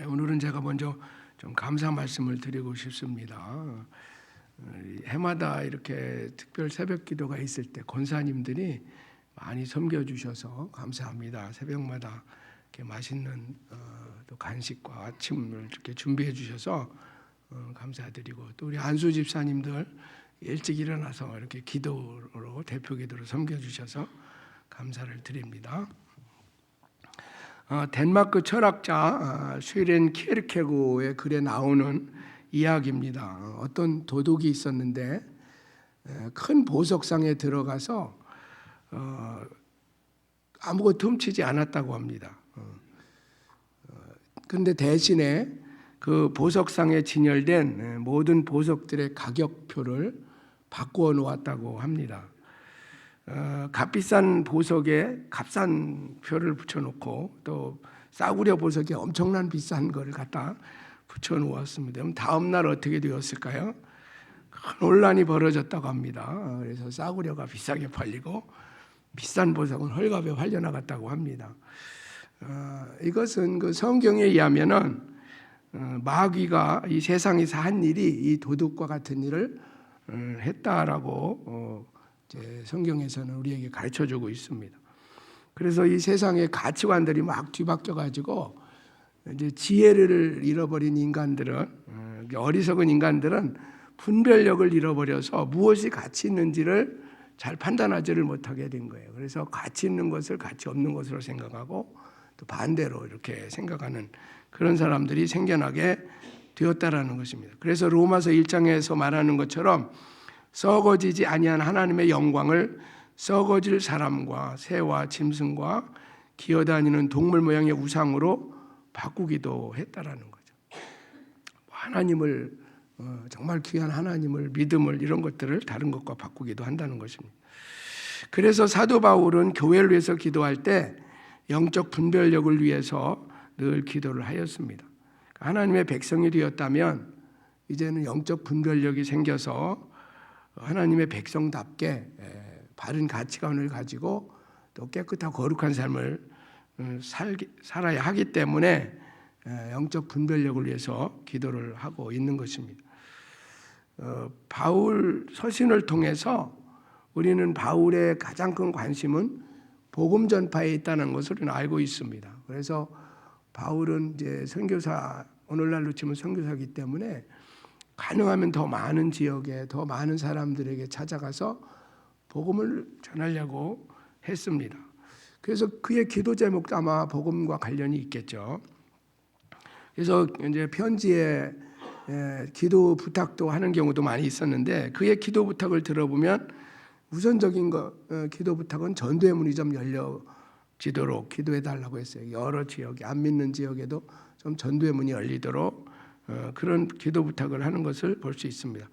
오늘은 제가 먼저 좀 감사 말씀을 드리고 싶습니다. 해마다 이렇게 특별 새벽 기도가 있을 때 권사님들이 많이 섬겨주셔서 감사합니다. 새벽마다 이렇게 맛있는 또 간식과 아침을 이렇게 준비해 주셔서 감사드리고, 또 우리 안수 집사님들 일찍 일어나서 이렇게 기도로 대표 기도로 섬겨주셔서 감사를 드립니다. 덴마크 철학자 쉐렌 키르케고의 글에 나오는 이야기입니다. 어떤 도둑이 있었는데 큰 보석상에 들어가서 아무것도 훔치지 않았다고 합니다. 그런데 대신에 그 보석상에 진열된 모든 보석들의 가격표를 바꾸어 놓았다고 합니다. 값비싼 보석에 값싼 표를 붙여놓고 또 싸구려 보석에 엄청난 비싼 거를 갖다 붙여놓았습니다. 그럼 다음 날 어떻게 되었을까요? 큰 논란이 벌어졌다고 합니다. 그래서 싸구려가 비싸게 팔리고 비싼 보석은 헐값에 팔려나갔다고 합니다. 이것은 그 성경에 의하면은 마귀가 이 세상에서 한 일이 이 도둑과 같은 일을 했다라고 이제 성경에서는 우리에게 가르쳐주고 있습니다. 그래서 이 세상의 가치관들이 막 뒤바뀌어 가지고 이제 지혜를 잃어버린 인간들은, 어리석은 인간들은 분별력을 잃어버려서 무엇이 가치 있는지를 잘 판단하지를 못하게 된 거예요. 그래서 가치 있는 것을 가치 없는 것으로 생각하고 또 반대로 이렇게 생각하는 그런 사람들이 생겨나게 되었다라는 것입니다. 그래서 로마서 1장에서 말하는 것처럼 썩어지지 아니한 하나님의 영광을 썩어질 사람과 새와 짐승과 기어다니는 동물 모양의 우상으로 바꾸기도 했다라는 거죠. 하나님을 정말 귀한 하나님을, 믿음을, 이런 것들을 다른 것과 바꾸기도 한다는 것입니다. 그래서 사도 바울은 교회를 위해서 기도할 때 영적 분별력을 위해서 늘 기도를 하였습니다. 하나님의 백성이 되었다면 이제는 영적 분별력이 생겨서 하나님의 백성답게 바른 가치관을 가지고 또 깨끗하고 거룩한 삶을 살아야 하기 때문에 영적 분별력을 위해서 기도를 하고 있는 것입니다. 바울 서신을 통해서 우리는 바울의 가장 큰 관심은 복음 전파에 있다는 것을 알고 있습니다. 그래서 바울은 이제 선교사, 오늘날로 치면 선교사이기 때문에 가능하면 더 많은 지역에 더 많은 사람들에게 찾아가서 복음을 전하려고 했습니다. 그래서 그의 기도 제목도 아마 복음과 관련이 있겠죠. 그래서 이제 편지에 기도 부탁도 하는 경우도 많이 있었는데, 그의 기도 부탁을 들어보면 우선적인 기도 부탁은 전도의 문이 좀 열려지도록 기도해 달라고 했어요. 여러 지역에, 안 믿는 지역에도 좀 전도의 문이 열리도록 그런 기도 부탁을 하는 것을 볼 수 있습니다.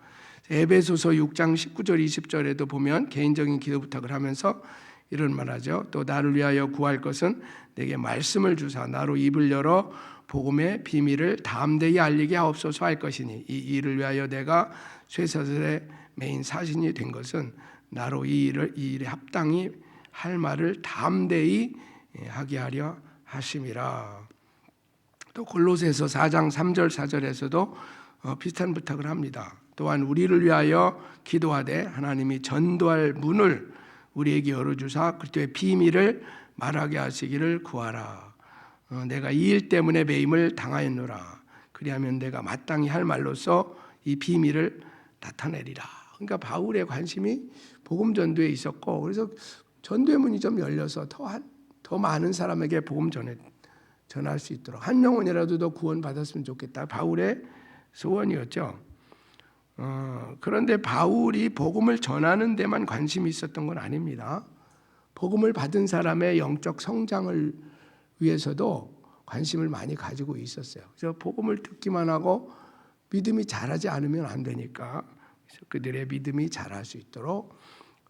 에베소서 6장 19절 20절에도 보면 개인적인 기도 부탁을 하면서 이런 말하죠. 또 나를 위하여 구할 것은 내게 말씀을 주사 나로 입을 열어 복음의 비밀을 담대히 알리게 하옵소서 할 것이니, 이 일을 위하여 내가 쇠사슬의 메인 사신이 된 것은 나로 이 일에 합당히 할 말을 담대히 하게 하려 하심이라. 또 골로새서 4장 3절 4절에서도 비슷한 부탁을 합니다. 또한 우리를 위하여 기도하되 하나님이 전도할 문을 우리에게 열어주사 그리스도의 비밀을 말하게 하시기를 구하라. 내가 이 일 때문에 매임을 당하였노라. 그리하면 내가 마땅히 할 말로써 이 비밀을 나타내리라. 그러니까 바울의 관심이 복음 전도에 있었고, 그래서 전도의 문이 좀 열려서 더 많은 사람에게 복음 전할 수 있도록, 한 영혼이라도 더 구원받았으면 좋겠다, 바울의 소원이었죠. 그런데 바울이 복음을 전하는 데만 관심이 있었던 건 아닙니다. 복음을 받은 사람의 영적 성장을 위해서도 관심을 많이 가지고 있었어요. 그래서 복음을 듣기만 하고 믿음이 자라지 않으면 안 되니까, 그래서 그들의 믿음이 자랄 수 있도록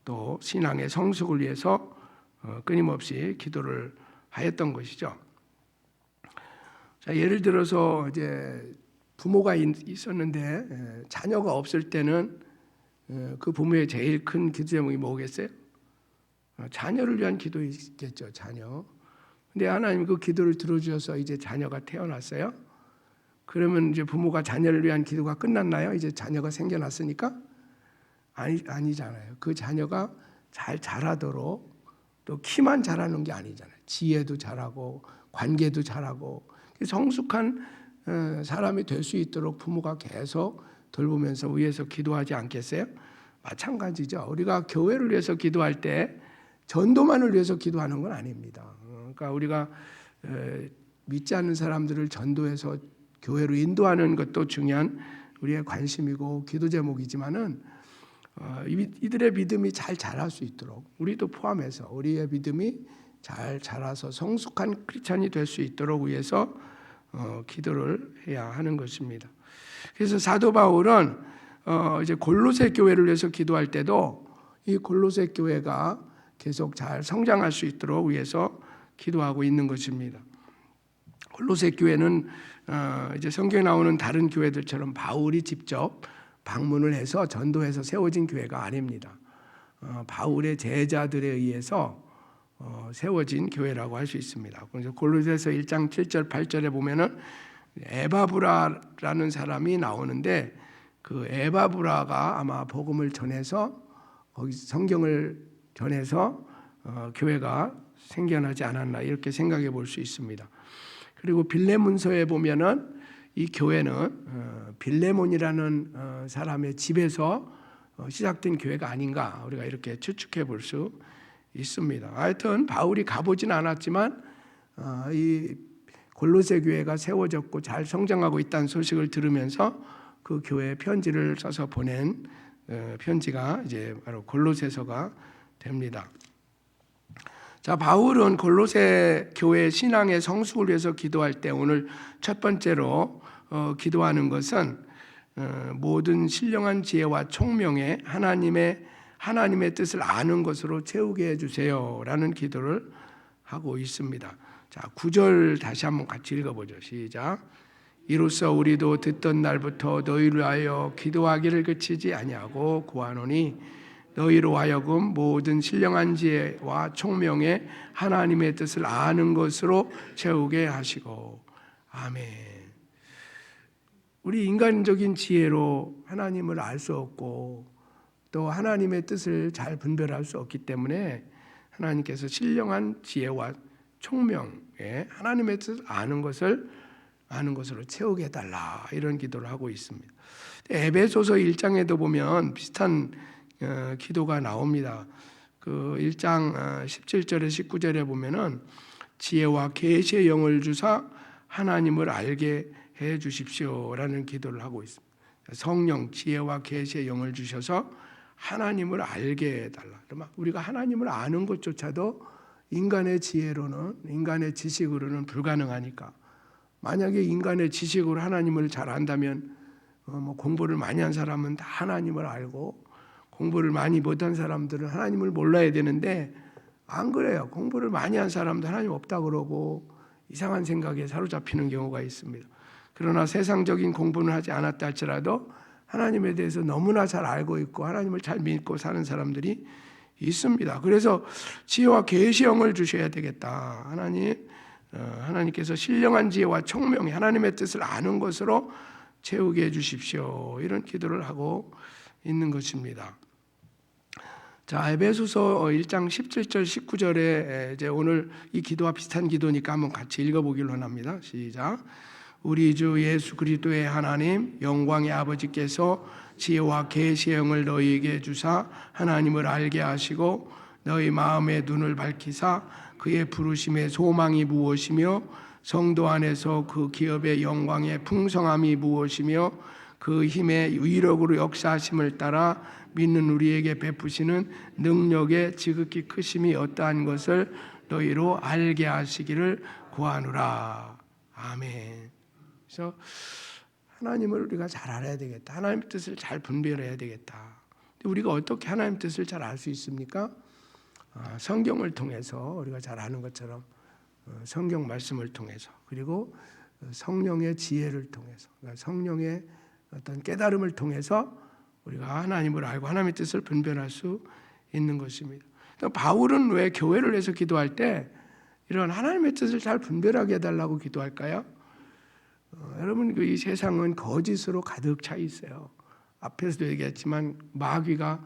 또 신앙의 성숙을 위해서 끊임없이 기도를 하였던 것이죠. 자, 예를 들어서 이제 부모가 있었는데 자녀가 없을 때는 그 부모의 제일 큰 기도 제목이 뭐겠어요? 자녀를 위한 기도이겠죠. 자녀. 근데 하나님 그 기도를 들어주셔서 이제 자녀가 태어났어요. 그러면 이제 부모가 자녀를 위한 기도가 끝났나요? 이제 자녀가 생겨났으니까? 아니잖아요. 그 자녀가 잘 자라도록, 또 키만 자라는 게 아니잖아요. 지혜도 자라고 관계도 자라고 성숙한 사람이 될 수 있도록 부모가 계속 돌보면서 위해서 기도하지 않겠어요? 마찬가지죠. 우리가 교회를 위해서 기도할 때 전도만을 위해서 기도하는 건 아닙니다. 그러니까 우리가 믿지 않는 사람들을 전도해서 교회로 인도하는 것도 중요한 우리의 관심이고 기도 제목이지만은 이들의 믿음이 잘 자랄 수 있도록, 우리도 포함해서 우리의 믿음이 잘 자라서 성숙한 크리스찬이 될 수 있도록 위해서 기도를 해야 하는 것입니다. 그래서 사도 바울은 이제 골로새 교회를 위해서 기도할 때도 이 골로새 교회가 계속 잘 성장할 수 있도록 위해서 기도하고 있는 것입니다. 골로새 교회는 이제 성경에 나오는 다른 교회들처럼 바울이 직접 방문을 해서 전도해서 세워진 교회가 아닙니다. 바울의 제자들에 의해서 세워진 교회라고 할 수 있습니다. 그래서 골로새서 1장 7절 8절에 보면은 에바브라라는 사람이 나오는데, 그 에바브라가 아마 복음을 전해서 거기 성경을 전해서 교회가 생겨나지 않았나 이렇게 생각해 볼 수 있습니다. 그리고 빌레몬서에 보면은 이 교회는 빌레몬이라는 사람의 집에서 시작된 교회가 아닌가 우리가 이렇게 추측해 볼 수 있습니다. 하여튼 바울이 가보진 않았지만 이 골로새 교회가 세워졌고 잘 성장하고 있다는 소식을 들으면서 그 교회에 편지를 써서 보낸 편지가 이제 바로 골로새서가 됩니다. 자, 바울은 골로새 교회 신앙의 성숙을 위해서 기도할 때 오늘 첫 번째로 기도하는 것은 모든 신령한 지혜와 총명에 하나님의 뜻을 아는 것으로 채우게 해주세요라는 기도를 하고 있습니다. 자, 9절 다시 한번 같이 읽어보죠. 시작. 이로써 우리도 듣던 날부터 너희를 위하여 기도하기를 그치지 아니하고 구하노니 너희로 하여금 모든 신령한 지혜와 총명에 하나님의 뜻을 아는 것으로 채우게 하시고. 아멘. 우리 인간적인 지혜로 하나님을 알 수 없고 또 하나님의 뜻을 잘 분별할 수 없기 때문에 하나님께서 신령한 지혜와 총명에 하나님의 뜻을 아는 것으로 채우게 해달라 이런 기도를 하고 있습니다. 에베소서 1장에도 보면 비슷한 기도가 나옵니다. 그 1장 17절에 19절에 보면은 지혜와 계시의 영을 주사 하나님을 알게 해 주십시오라는 기도를 하고 있습니다. 성령 지혜와 계시의 영을 주셔서 하나님을 알게 해달라. 그러면 우리가 하나님을 아는 것조차도 인간의 지혜로는, 인간의 지식으로는 불가능하니까, 만약에 인간의 지식으로 하나님을 잘 안다면 공부를 많이 한 사람은 다 하나님을 알고 공부를 많이 못한 사람들은 하나님을 몰라야 되는데 안 그래요. 공부를 많이 한 사람도 하나님 없다 그러고 이상한 생각에 사로잡히는 경우가 있습니다. 그러나 세상적인 공부는 하지 않았다 할지라도 하나님에 대해서 너무나 잘 알고 있고 하나님을 잘 믿고 사는 사람들이 있습니다. 그래서 지혜와 계시의 영을 주셔야 되겠다. 하나님께서 신령한 지혜와 총명이 하나님의 뜻을 아는 것으로 채우게 해주십시오. 이런 기도를 하고 있는 것입니다. 자, 에베소서 1장 17절 19절에 이제 오늘 이 기도와 비슷한 기도니까 한번 같이 읽어보기를 원합니다. 시작. 우리 주 예수 그리스도의 하나님 영광의 아버지께서 지혜와 계시의 영을 너희에게 주사 하나님을 알게 하시고 너희 마음의 눈을 밝히사 그의 부르심의 소망이 무엇이며 성도 안에서 그 기업의 영광의 풍성함이 무엇이며 그 힘의 위력으로 역사하심을 따라 믿는 우리에게 베푸시는 능력의 지극히 크심이 어떠한 것을 너희로 알게 하시기를 구하노라. 아멘. 그래서 하나님을 우리가 잘 알아야 되겠다. 하나님의 뜻을 잘 분별해야 되겠다. 근데 우리가 어떻게 하나님의 뜻을 잘 알 수 있습니까? 성경을 통해서 우리가 잘 아는 것처럼 성경 말씀을 통해서, 그리고 성령의 지혜를 통해서, 그러니까 성령의 어떤 깨달음을 통해서 우리가 하나님을 알고 하나님의 뜻을 분별할 수 있는 것입니다. 바울은 왜 교회를 위해서 기도할 때 이런 하나님의 뜻을 잘 분별하게 해달라고 기도할까요? 여러분 이 세상은 거짓으로 가득 차 있어요. 앞에서도 얘기했지만 마귀가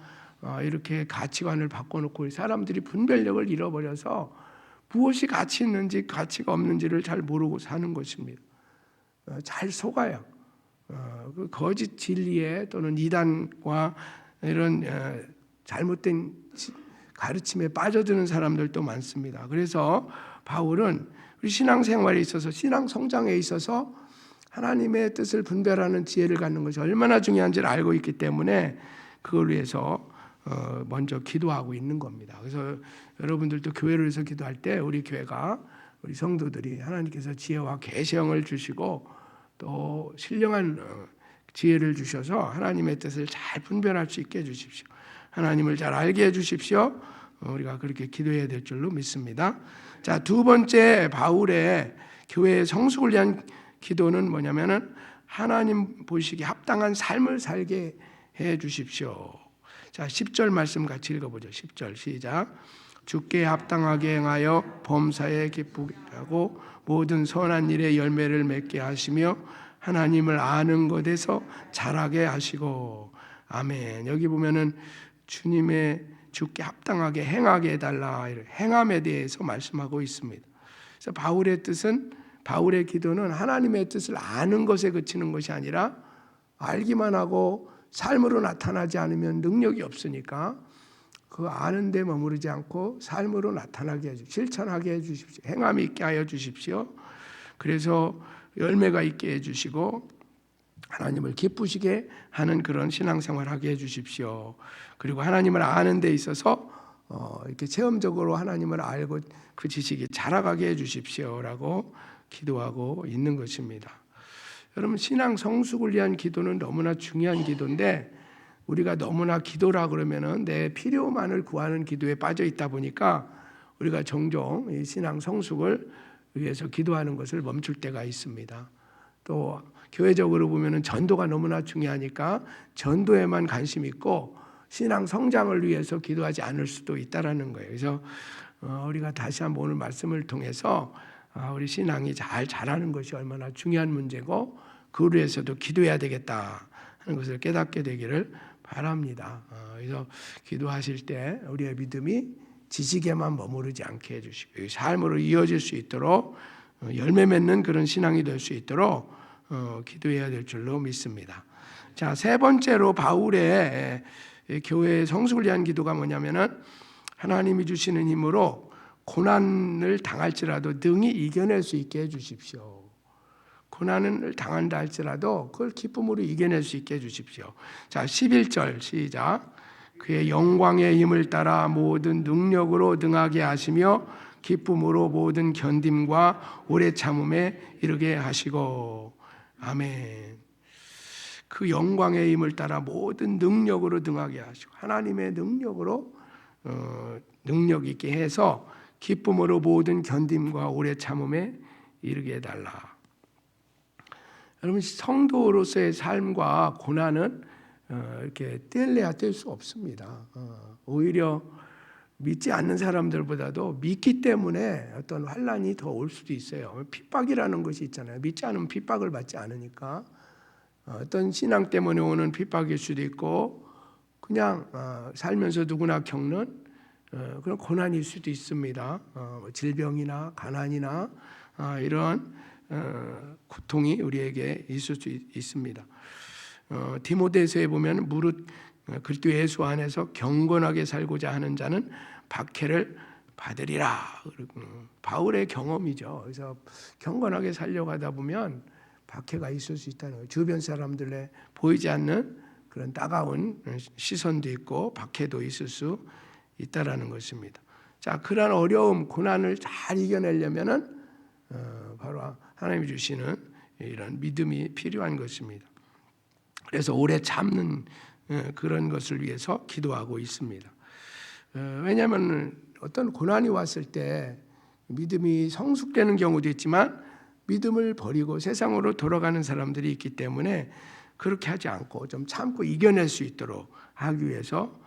이렇게 가치관을 바꿔놓고 사람들이 분별력을 잃어버려서 무엇이 가치 있는지 가치가 없는지를 잘 모르고 사는 것입니다. 잘 속아요. 그 거짓 진리에 또는 이단과 이런 잘못된 가르침에 빠져드는 사람들도 많습니다. 그래서 바울은 우리 신앙생활에 있어서 신앙 성장에 있어서 하나님의 뜻을 분별하는 지혜를 갖는 것이 얼마나 중요한지를 알고 있기 때문에 그걸 위해서 먼저 기도하고 있는 겁니다. 그래서 여러분들도 교회를 위해서 기도할 때 우리 교회가 우리 성도들이 하나님께서 지혜와 계시형을 주시고 또 신령한 지혜를 주셔서 하나님의 뜻을 잘 분별할 수 있게 해주십시오. 하나님을 잘 알게 해주십시오. 우리가 그렇게 기도해야 될 줄로 믿습니다. 자, 두 번째 바울의 교회의 성숙을 위한 기도는 뭐냐면은 하나님 보시기에 합당한 삶을 살게 해 주십시오. 자, 10절 말씀 같이 읽어보죠. 10절 시작. 주께 합당하게 행하여 범사에 기쁘게 하고 모든 선한 일에 열매를 맺게 하시며 하나님을 아는 것에서 자라게 하시고. 아멘. 여기 보면은 주님의 주께 합당하게 행하게 해달라, 행함에 대해서 말씀하고 있습니다. 그래서 바울의 기도는 하나님의 뜻을 아는 것에 그치는 것이 아니라 알기만 하고 삶으로 나타나지 않으면 능력이 없으니까 그 아는 데 머무르지 않고 삶으로 나타나게 해주십시오. 실천하게 해주십시오. 행함이 있게 하여 주십시오. 그래서 열매가 있게 해주시고 하나님을 기쁘시게 하는 그런 신앙생활하게 해주십시오. 그리고 하나님을 아는 데 있어서 이렇게 체험적으로 하나님을 알고 그 지식이 자라가게 해주십시오라고 기도하고 있는 것입니다. 여러분 신앙 성숙을 위한 기도는 너무나 중요한 기도인데 우리가 너무나 기도라 그러면은 내 필요만을 구하는 기도에 빠져 있다 보니까 우리가 종종 이 신앙 성숙을 위해서 기도하는 것을 멈출 때가 있습니다. 또 교회적으로 보면은 전도가 너무나 중요하니까 전도에만 관심 있고 신앙 성장을 위해서 기도하지 않을 수도 있다라는 거예요. 그래서 우리가 다시 한번 오늘 말씀을 통해서 우리 신앙이 잘 자라는 것이 얼마나 중요한 문제고 그를 위해서도 기도해야 되겠다 하는 것을 깨닫게 되기를 바랍니다. 그래서 기도하실 때 우리의 믿음이 지식에만 머무르지 않게 해주시고 삶으로 이어질 수 있도록 열매 맺는 그런 신앙이 될 수 있도록 기도해야 될 줄로 믿습니다. 자, 세 번째로 바울의 교회의 성숙을 위한 기도가 뭐냐면은 하나님이 주시는 힘으로 고난을 당할지라도 능히 이겨낼 수 있게 해주십시오. 고난을 당한다 할지라도 그걸 기쁨으로 이겨낼 수 있게 해주십시오. 자, 11절 시작. 그의 영광의 힘을 따라 모든 능력으로 능하게 하시며 기쁨으로 모든 견딤과 오래 참음에 이르게 하시고. 아멘. 그 영광의 힘을 따라 모든 능력으로 능하게 하시고 하나님의 능력으로 능력 있게 해서 기쁨으로 모든 견딤과 오래 참음에 이르게 해달라. 여러분 성도로서의 삶과 고난은 이렇게 뗄래야 뗄 수 없습니다. 오히려 믿지 않는 사람들보다도 믿기 때문에 어떤 환난이 더 올 수도 있어요. 핍박이라는 것이 있잖아요. 믿지 않으면 핍박을 받지 않으니까 어떤 신앙 때문에 오는 핍박일 수도 있고 그냥 살면서 누구나 겪는 그런 고난일 수도 있습니다. 질병이나 가난이나 이런 고통이 우리에게 있을 수 있습니다. 디모데서에 보면 무릇 그리스도 예수 안에서 경건하게 살고자 하는 자는 박해를 받으리라. 바울의 경험이죠. 그래서 경건하게 살려고 하다 보면 박해가 있을 수 있다는 거예요. 주변 사람들의 보이지 않는 그런 따가운 시선도 있고 박해도 있을 수 있다라는 것입니다. 자, 그런 어려움, 고난을 잘 이겨내려면은 바로 하나님이 주시는 이런 믿음이 필요한 것입니다. 그래서 오래 참는 그런 것을 위해서 기도하고 있습니다. 왜냐하면 어떤 고난이 왔을 때 믿음이 성숙되는 경우도 있지만 믿음을 버리고 세상으로 돌아가는 사람들이 있기 때문에 그렇게 하지 않고 좀 참고 이겨낼 수 있도록 하기 위해서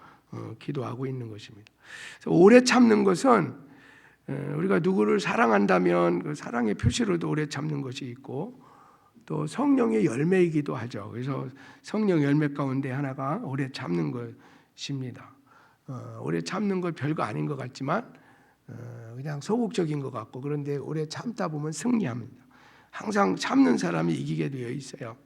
기도하고 있는 것입니다. 그래서 오래 참는 것은 우리가 누구를 사랑한다면 그 사랑의 표시로도 오래 참는 것이 있고 또 성령의 열매이기도 하죠. 그래서 성령 열매 가운데 하나가 오래 참는 것입니다. 오래 참는 거 별거 아닌 것 같지만 그냥 소극적인 것 같고, 그런데 오래 참다 보면 승리합니다. 항상 참는 사람이 이기게 되어 있어요.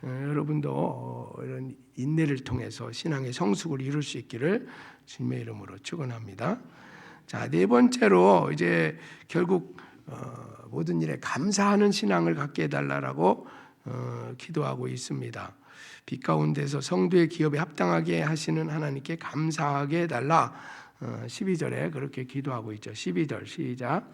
여러분도 이런 인내를 통해서 신앙의 성숙을 이룰 수 있기를 주님의 이름으로 축원합니다. 자, 네 번째로 이제 결국 모든 일에 감사하는 신앙을 갖게 해달라고 기도하고 있습니다. 빛 가운데서 성도의 기업에 합당하게 하시는 하나님께 감사하게 해달라. 12절에 그렇게 기도하고 있죠. 12절 시작.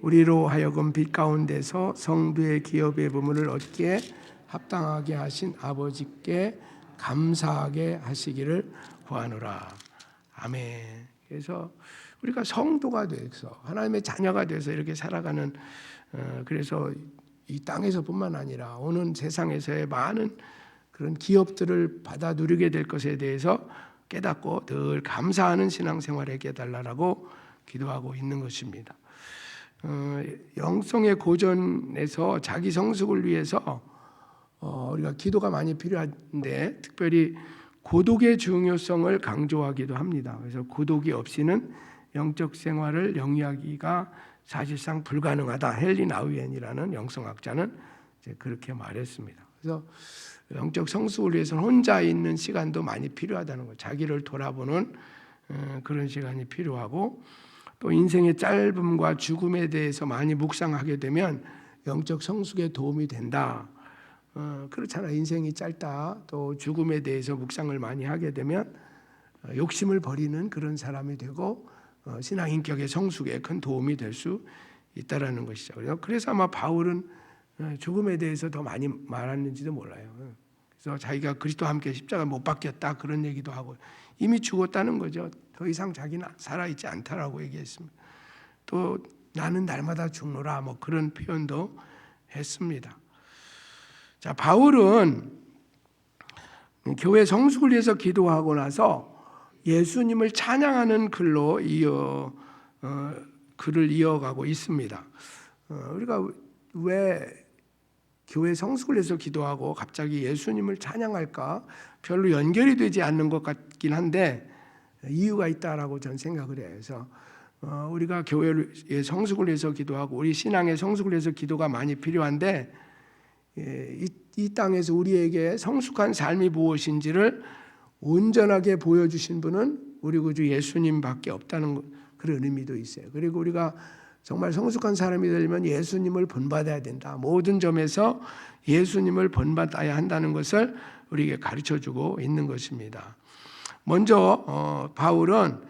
우리로 하여금 빛 가운데서 성도의 기업의 부문을 얻기에 합당하게 하신 아버지께 감사하게 하시기를 구하노라. 아멘. 그래서 우리가 성도가 돼서 하나님의 자녀가 돼서 이렇게 살아가는, 그래서 이 땅에서뿐만 아니라 오는 세상에서의 많은 그런 기업들을 받아 누리게 될 것에 대해서 깨닫고 늘 감사하는 신앙생활을 하게 해달라고 기도하고 있는 것입니다. 영성의 고전에서 자기 성숙을 위해서 우리가 기도가 많이 필요한데, 특별히 고독의 중요성을 강조하기도 합니다. 그래서 고독이 없이는 영적 생활을 영위하기가 사실상 불가능하다. 헨리 나우엔이라는 영성학자는 이제 그렇게 말했습니다. 그래서 영적 성숙을 위해서는 혼자 있는 시간도 많이 필요하다는 거예요. 자기를 돌아보는 그런 시간이 필요하고, 또 인생의 짧음과 죽음에 대해서 많이 묵상하게 되면 영적 성숙에 도움이 된다. 그렇잖아. 인생이 짧다. 또 죽음에 대해서 묵상을 많이 하게 되면 욕심을 버리는 그런 사람이 되고 신앙 인격의 성숙에 큰 도움이 될 수 있다라는 것이죠. 그래서 아마 바울은 죽음에 대해서 더 많이 말했는지도 몰라요. 그래서 자기가 그리스도와 함께 십자가 못 박혔다 그런 얘기도 하고, 이미 죽었다는 거죠. 더 이상 자기는 살아있지 않다라고 얘기했습니다. 또 나는 날마다 죽노라 뭐 그런 표현도 했습니다. 자, 바울은 교회 성숙을 위해서 기도하고 나서 예수님을 찬양하는 글로 글을 이어가고 있습니다. 우리가 왜 교회 성숙을 위해서 기도하고 갑자기 예수님을 찬양할까? 별로 연결이 되지 않는 것 같긴 한데 이유가 있다라고 저는 생각을 해요. 그래서 우리가 교회의 성숙을 위해서 기도하고 우리 신앙의 성숙을 위해서 기도가 많이 필요한데, 이 땅에서 우리에게 성숙한 삶이 무엇인지를 온전하게 보여주신 분은 우리 구주 예수님밖에 없다는 그런 의미도 있어요. 그리고 우리가 정말 성숙한 사람이 되려면 예수님을 본받아야 된다. 모든 점에서 예수님을 본받아야 한다는 것을 우리에게 가르쳐주고 있는 것입니다. 먼저 바울은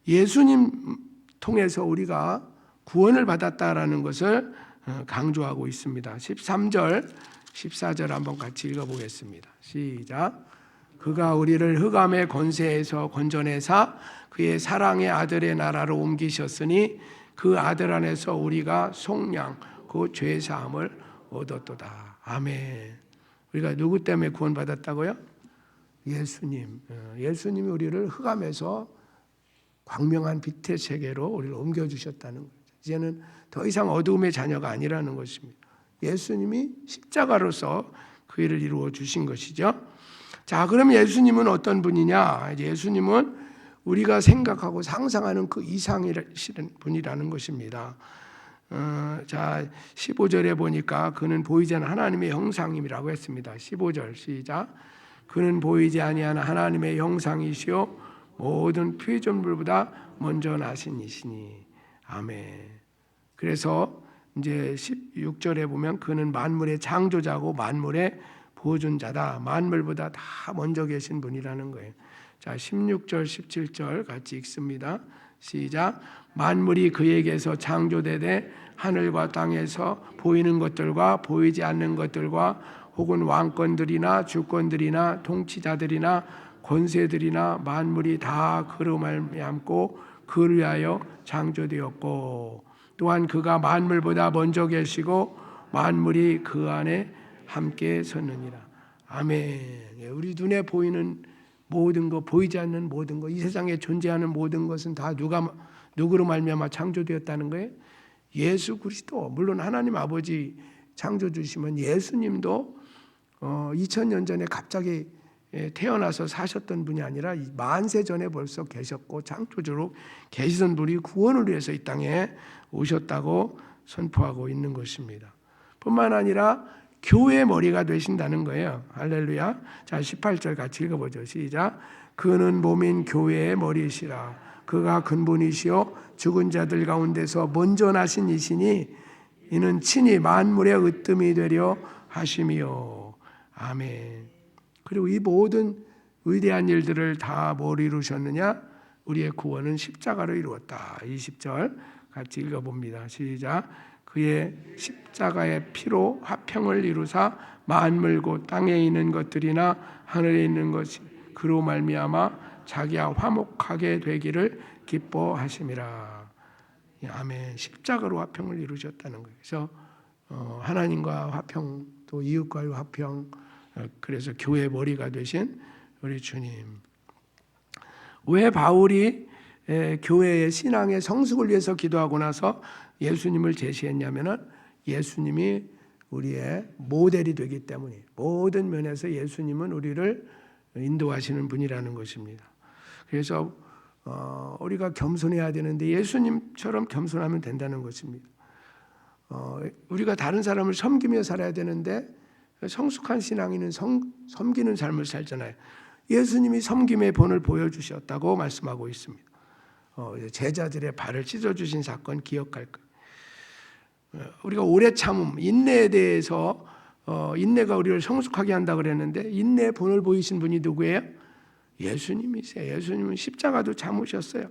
예수님 통해서 우리가 구원을 받았다라는 것을 강조하고 있습니다. 13절, 14절 한번 같이 읽어보겠습니다. 시작. 그가 우리를 흑암의 권세에서 건져내사 그의 사랑의 아들의 나라로 옮기셨으니 그 아들 안에서 우리가 속량 그 죄 사함을 얻었도다. 아멘. 우리가 누구 때문에 구원받았다고요? 예수님. 예수님이 우리를 흑암에서 광명한 빛의 세계로 우리를 옮겨주셨다는 거죠. 이제는 더 이상 어두움의 자녀가 아니라는 것입니다. 예수님이 십자가로서 그 일을 이루어 주신 것이죠. 자, 그럼 예수님은 어떤 분이냐? 예수님은 우리가 생각하고 상상하는 그 이상이신 분이라는 것입니다. 자, 15절에 보니까 그는 보이지 않는 하나님의 형상임이라고 했습니다. 15절 시작. 그는 보이지 아니하는 하나님의 형상이시요 모든 피조물보다 먼저 나신 이시니. 아멘. 그래서 이제 16절에 보면 그는 만물의 창조자고 만물의 보존자다. 만물보다 다 먼저 계신 분이라는 거예요. 자, 16절, 17절 같이 읽습니다. 시작. 만물이 그에게서 창조되되 하늘과 땅에서 보이는 것들과 보이지 않는 것들과 혹은 왕권들이나 주권들이나 통치자들이나 권세들이나 만물이 다 그로 말미암고 그를 위하여 창조되었고, 또한 그가 만물보다 먼저 계시고 만물이 그 안에 함께 섰느니라. 아멘. 우리 눈에 보이는 모든 것, 보이지 않는 모든 것, 이 세상에 존재하는 모든 것은 다 누구로 말미암아 창조되었다는 거예요? 예수 그리스도. 물론 하나님 아버지 창조주시면 예수님도 2000년 전에 갑자기 태어나서 사셨던 분이 아니라 만세 전에 벌써 계셨고 창조주로 계시던 분이 구원을 위해서 이 땅에 오셨다고 선포하고 있는 것입니다. 뿐만 아니라 교회의 머리가 되신다는 거예요. 할렐루야. 자, 18절 같이 읽어보죠. 시작. 그는 몸인 교회의 머리시라. 그가 근본이시요 죽은 자들 가운데서 먼저 나신 이시니 이는 친히 만물의 으뜸이 되려 하심이요. 아멘. 그리고 이 모든 위대한 일들을 다 뭘 이루셨느냐? 우리의 구원은 십자가로 이루었다. 20절 같이 읽어봅니다. 시작. 그의 십자가의 피로 화평을 이루사 만물 곧 땅에 있는 것들이나 하늘에 있는 것이 그로 말미암아 자기와 화목하게 되기를 기뻐하심이라. 아멘. 십자가로 화평을 이루셨다는 거예요. 그래서 하나님과 화평, 또 이웃과의 화평, 그래서 교회의 머리가 되신 우리 주님. 왜 바울이 교회의 신앙의 성숙을 위해서 기도하고 나서 예수님을 제시했냐면은 예수님이 우리의 모델이 되기 때문에 모든 면에서 예수님은 우리를 인도하시는 분이라는 것입니다. 그래서 우리가 겸손해야 되는데 예수님처럼 겸손하면 된다는 것입니다. 우리가 다른 사람을 섬기며 살아야 되는데 성숙한 신앙인은 섬기는 삶을 살잖아요. 예수님이 섬김의 본을 보여주셨다고 말씀하고 있습니다. 제자들의 발을 찢어주신 사건 기억할 거예요. 우리가 오래 참음, 인내에 대해서 인내가 우리를 성숙하게 한다 그랬는데 인내의 본을 보이신 분이 누구예요? 예수님이세요. 예수님은 십자가도 참으셨어요.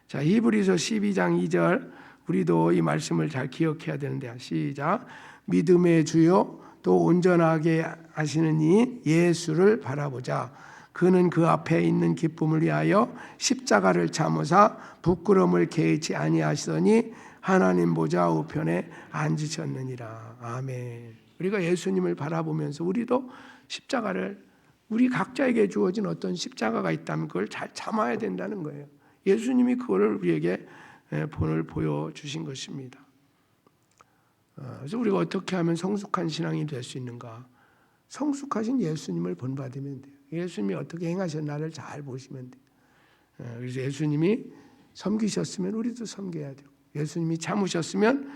자, 히브리서 12장 2절 우리도 이 말씀을 잘 기억해야 되는데 시작. 믿음의 주요 또 온전하게 하시는 이 예수를 바라보자. 그는 그 앞에 있는 기쁨을 위하여 십자가를 참으사 부끄러움을 개의치 아니하시더니 하나님 보좌 우편에 앉으셨느니라. 아멘. 우리가 예수님을 바라보면서 우리도 십자가를 우리 각자에게 주어진 어떤 십자가가 있다면 그걸 잘 참아야 된다는 거예요. 예수님이 그거를 우리에게 본을 보여주신 것입니다. 그래서 우리가 어떻게 하면 성숙한 신앙이 될 수 있는가? 성숙하신 예수님을 본받으면 돼요. 예수님이 어떻게 행하셨나를 잘 보시면 돼요. 그래서 예수님이 섬기셨으면 우리도 섬겨야 돼요. 예수님이 참으셨으면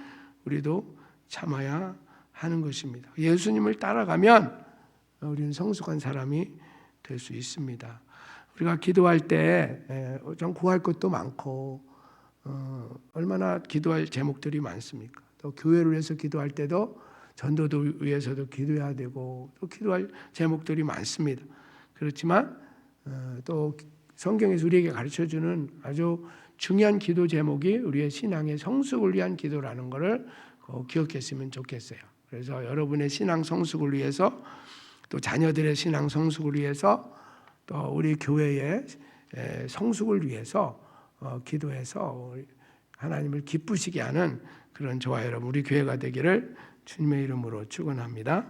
우리도 참아야 하는 것입니다. 예수님을 따라가면 우리는 성숙한 사람이 될 수 있습니다. 우리가 기도할 때 좀 구할 것도 많고 얼마나 기도할 제목들이 많습니까? 또 교회를 위해서 기도할 때도 전도도 위해서도 기도해야 되고 또 기도할 제목들이 많습니다. 그렇지만 또 성경에서 우리에게 가르쳐주는 아주 중요한 기도 제목이 우리의 신앙의 성숙을 위한 기도라는 것을 기억했으면 좋겠어요. 그래서 여러분의 신앙 성숙을 위해서 또 자녀들의 신앙 성숙을 위해서 또 우리 교회의 성숙을 위해서 기도해서 하나님을 기쁘시게 하는 그런 저와 여러분 우리 교회가 되기를 주님의 이름으로 축원합니다.